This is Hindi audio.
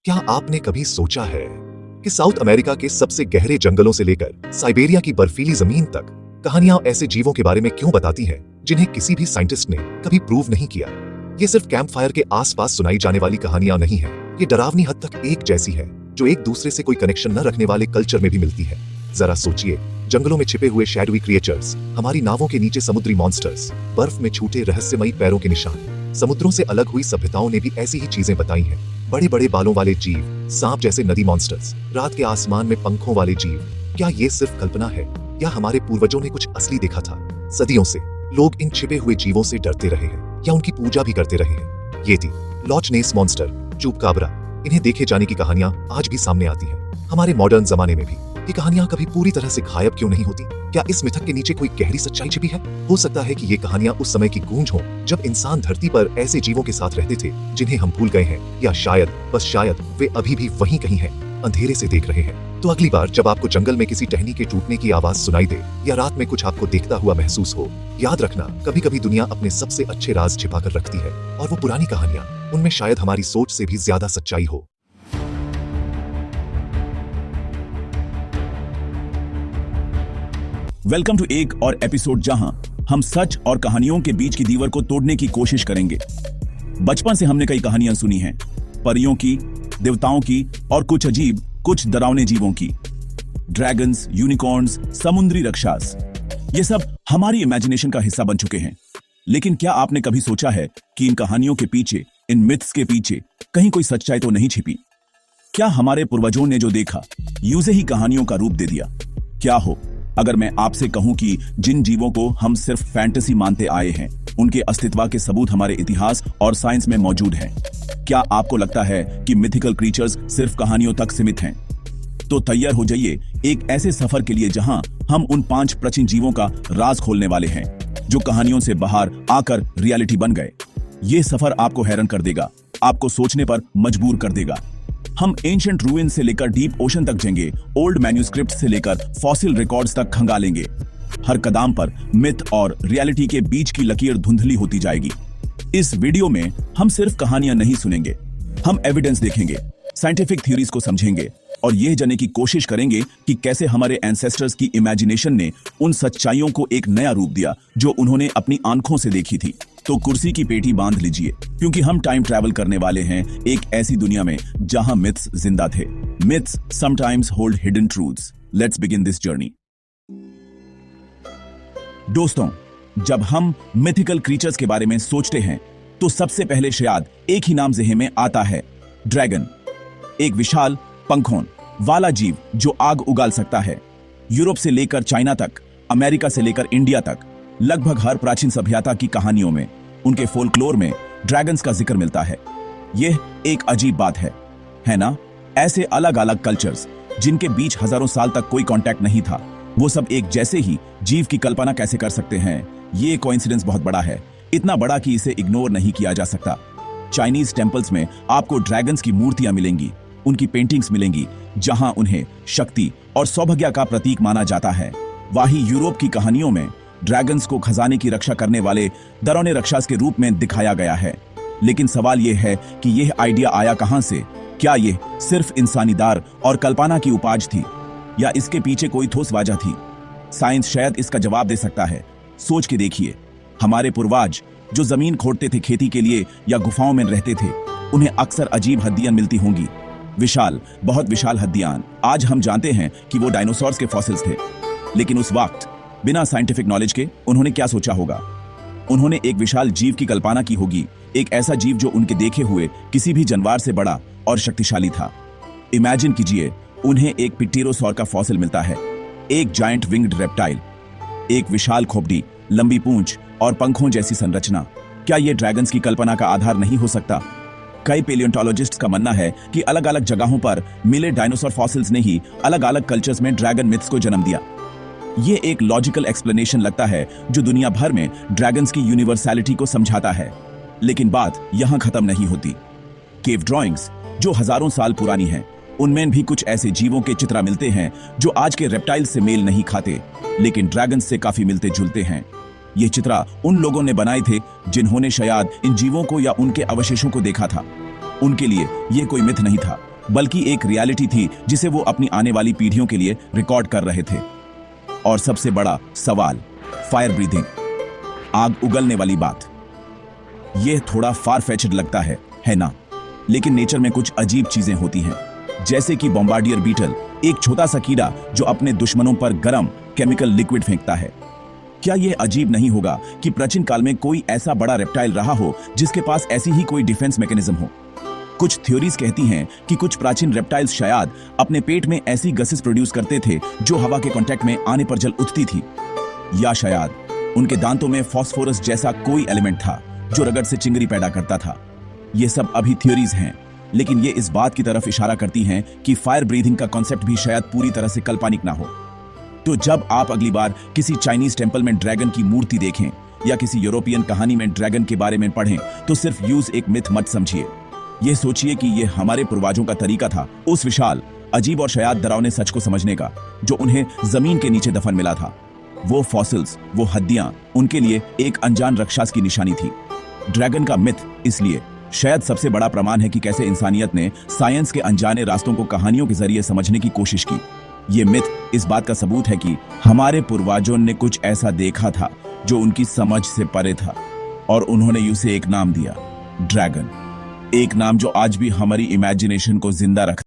क्या आपने कभी सोचा है कि साउथ अमेरिका के सबसे गहरे जंगलों से लेकर साइबेरिया की बर्फीली जमीन तक कहानियां ऐसे जीवों के बारे में क्यों बताती हैं जिन्हें किसी भी साइंटिस्ट ने कभी प्रूव नहीं किया। ये सिर्फ कैंप फायर के आसपास सुनाई जाने वाली कहानियां नहीं है, ये डरावनी हद तक एक जैसी है जो एक दूसरे से कोई कनेक्शन न रखने वाले कल्चर में भी मिलती है। जरा सोचिए, जंगलों में छिपे हुए शैडोवी क्रिएचर्स, हमारी नावों के नीचे समुद्री मॉन्स्टर्स, बर्फ में छूटे रहस्यमयी पैरों के निशान। समुद्रों से अलग हुई सभ्यताओं ने भी ऐसी ही चीजें बताई हैं। बड़े बड़े बालों वाले जीव, सांप जैसे नदी मॉन्स्टर्स, रात के आसमान में पंखों वाले जीव। क्या ये सिर्फ कल्पना है या हमारे पूर्वजों ने कुछ असली देखा था? सदियों से लोग इन छिपे हुए जीवों से डरते रहे हैं या उनकी पूजा भी करते रहे हैं। येती, लॉच नेस मॉन्स्टर, चुपकाबरा, इन्हें देखे जाने की कहानियां आज भी सामने आती हैं। हमारे मॉडर्न जमाने में भी ये कहानियां कभी पूरी तरह से गायब क्यों नहीं होती? क्या इस मिथक के नीचे कोई गहरी सच्चाई छिपी है? हो सकता है कि ये कहानियां उस समय की गूंज हो जब इंसान धरती पर ऐसे जीवों के साथ रहते थे जिन्हें हम भूल गए हैं, या शायद, बस शायद, वे अभी भी वहीं कहीं हैं, अंधेरे से देख रहे हैं। तो अगली बार जब आपको जंगल में किसी टहनी के टूटने की आवाज सुनाई दे या रात में कुछ आपको देखता हुआ महसूस हो, याद रखना, कभी कभी दुनिया अपने सबसे अच्छे राज छिपा कर रखती है, और वो पुरानी कहानियां, उनमें शायद हमारी सोच से भी ज्यादा सच्चाई हो। वेलकम टू एक और एपिसोड जहां हम सच और कहानियों के बीच की दीवार को तोड़ने की कोशिश करेंगे। बचपन से हमने कई कहानियां सुनी हैं, परियों की, देवताओं की और कुछ अजीब, कुछ डरावने जीवों की। ड्रैगन्स, यूनिकॉर्न्स, समुद्री राक्षस, ये सब हमारी इमेजिनेशन का हिस्सा बन चुके हैं। लेकिन क्या आपने कभी सोचा है कि इन कहानियों के पीछे, इन मिथ्स के पीछे कहीं कोई सच्चाई तो नहीं छिपी? क्या हमारे पूर्वजों ने जो देखा, यूं ही कहानियों का रूप दे दिया? क्या हो अगर मैं आपसे कहूं कि जिन जीवों को हम सिर्फ फैंटेसी मानते आए हैं, उनके अस्तित्व के सबूत हमारे इतिहास और साइंस में मौजूद हैं? क्या आपको लगता है कि मिथिकल क्रीचर्स सिर्फ कहानियों तक सीमित हैं? तो तैयार हो जाइए एक ऐसे सफर के लिए जहां हम उन 5 प्राचीन जीवों का राज खोलने वाले हैं जो कहानियों से बाहर आकर रियलिटी बन गए। ये सफर आपको हैरान कर देगा, आपको सोचने पर मजबूर कर देगा। हम एंशिएंट रूइन से लेकर डीप ओशन तक जाएंगे, ओल्ड मैन्यूस्क्रिप्ट से लेकर फॉसिल रिकॉर्ड्स तक खंगालेंगे। हर कदम पर मिथ और रियलिटी के बीच की लकीर धुंधली होती जाएगी। इस वीडियो में हम सिर्फ कहानियां नहीं सुनेंगे, हम एविडेंस देखेंगे, साइंटिफिक थ्योरीज को समझेंगे और यह जानने की कोशिश करेंगे कि कैसे हमारे एंसेस्टर्स की इमेजिनेशन ने उन सच्चाइयों को एक नया रूप दिया जो उन्होंने अपनी आंखों से देखी थी। तो कुर्सी की पेटी बांध लीजिए, क्योंकि हम टाइम ट्रैवल करने वाले हैं एक ऐसी दुनिया में जहां मिथ्स जिंदा थे। Myths sometimes hold hidden truths. Let's begin this journey. दोस्तों, जब हम मिथिकल क्रीचर्स के बारे में सोचते हैं तो सबसे पहले शायद एक ही नाम ज़हन में आता है, ड्रैगन। एक विशाल पंखों वाला जीव जो आग उगाल सकता है। यूरोप से लेकर चाइना तक, अमेरिका से लेकर इंडिया तक, लगभग हर प्राचीन सभ्यता की कहानियों में, उनके फोल्कलोर में ड्रैगन्स का जिक्र मिलता है। यह एक अजीब बात है ना? ऐसे अलग अलग कल्चर्स जिनके बीच हजारों साल तक कोई कांटेक्ट नहीं था, वो सब एक जैसे ही जीव की कल्पना कैसे कर सकते हैं? ये कोइंसिडेंस बहुत बड़ा है, इतना बड़ा कि इसे इग्नोर नहीं किया जा सकता। चाइनीज टेम्पल्स में आपको ड्रैगन्स की मूर्तियां मिलेंगी, उनकी पेंटिंग्स मिलेंगी जहां उन्हें शक्ति और सौभाग्य का प्रतीक माना जाता है। वहीं यूरोप की कहानियों में ड्रैगन्स को खजाने की रक्षा करने वाले डरावने राक्षस के रूप में दिखाया गया है। लेकिन सवाल यह है कि यह आइडिया आया कहां से? क्या यह सिर्फ इंसानी दार और कल्पना की उपज थी, या इसके पीछे कोई ठोस वजह थी? साइंस शायद इसका जवाब दे सकता है। सोच के देखिए, हमारे पूर्वज जो जमीन खोदते थे खेती के लिए या गुफाओं में रहते थे, उन्हें अक्सर अजीब हड्डियां मिलती होंगी, विशाल, बहुत विशाल हड्डियां। आज हम जानते हैं कि वो डायनासोर्स के फॉसिल्स थे, लेकिन उस वक्त बिना साइंटिफिक नॉलेज के उन्होंने क्या सोचा होगा? उन्होंने एक विशाल जीव की कल्पना की होगी, एक ऐसा जीव जो उनके देखे हुए किसी भी जानवर से बड़ा और शक्तिशाली था। इमेजिन कीजिए, उन्हें एक पिटेरोसॉर का फॉसिल मिलता है, एक जायंट विंग्ड रेप्टाइल, एक विशाल खोपड़ी, लंबी पूंछ और पंखों जैसी संरचना। क्या यह ड्रैगन्स की कल्पना का आधार नहीं हो सकता? कई पेलियोंटोलॉजिस्ट्स का मानना है कि अलग अलग जगहों पर मिले डायनासोर फॉसिल्स ने ही अलग अलग कल्चर्स में ड्रैगन मिथ्स को जन्म दिया। ये एक लॉजिकल एक्सप्लेनेशन लगता है जो दुनिया भर में ड्रैगन्स की यूनिवर्सैलिटी को समझाता है। लेकिन बात यहां खत्म नहीं होती। केव ड्राइंग्स जो हजारों साल पुरानी हैं, उनमें भी कुछ ऐसे जीवों के चित्र मिलते हैं जो आज के रेप्टाइल से मेल नहीं खाते, लेकिन ड्रैगन्स से काफी मिलते जुलते हैं। ये चित्र उन लोगों ने बनाए थे जिन्होंने शायद इन जीवों को या उनके अवशेषों को देखा था। उनके लिए ये कोई मिथ नहीं था, बल्कि एक रियलिटी थी जिसे वो अपनी आने वाली पीढ़ियों के लिए रिकॉर्ड कर रहे थे। और सबसे बड़ा सवाल, फायर ब्रीथिंग, आग उगलने वाली बात। यह थोड़ा फार फेचड लगता है ना? लेकिन नेचर में कुछ अजीब चीजें होती हैं, जैसे कि बॉम्बार्डियर बीटल, एक छोटा सा कीड़ा जो अपने दुश्मनों पर गर्म केमिकल लिक्विड फेंकता है। क्या यह अजीब नहीं होगा कि प्राचीन काल में कोई ऐसा बड़ा रेप्टाइल रहा हो जिसके पास ऐसी ही कोई डिफेंस मैकेनिज्म हो? कुछ थ्योरीज कहती हैं कि कुछ प्राचीन रेप्टाइल्स शायद अपने पेट में ऐसी गैसेस प्रोड्यूस करते थे जो हवा के कांटेक्ट में आने पर जल उठती थी, या शायद उनके दांतों में फास्फोरस जैसा कोई एलिमेंट था जो रगड़ से चिंगरी पैदा करता था। ये सब अभी थ्योरीज हैं, लेकिन ये इस बात की तरफ इशारा करती हैं कि फायर ब्रीथिंग का कॉन्सेप्ट भी शायद पूरी तरह से काल्पनिक ना हो। तो जब आप अगली बार किसी चाइनीज टेंपल में ड्रैगन की मूर्ति देखें या किसी यूरोपियन कहानी में ड्रैगन के बारे में पढ़ें, तो सिर्फ यूज एक मिथ मत समझिए। यह सोचिए कि यह हमारे पूर्वजों का तरीका था उस विशाल, अजीब और शायद डरावने सच को समझने का जो उन्हें जमीन के नीचे दफन मिला था। वो फॉसिल्स, वो हड्डियां उनके लिए एक अनजान राक्षस की निशानी थी। ड्रैगन का मिथ इसलिए शायद सबसे बड़ा प्रमाण है कि कैसे इंसानियत ने साइंस के अनजाने रास्तों को कहानियों के जरिए समझने की कोशिश की। ये मिथ इस बात का सबूत है कि हमारे पूर्वजों ने कुछ ऐसा देखा था जो उनकी समझ से परे था, और उन्होंने उसे एक नाम दिया, ड्रैगन। एक नाम जो आज भी हमारी इमेजिनेशन को जिंदा रखता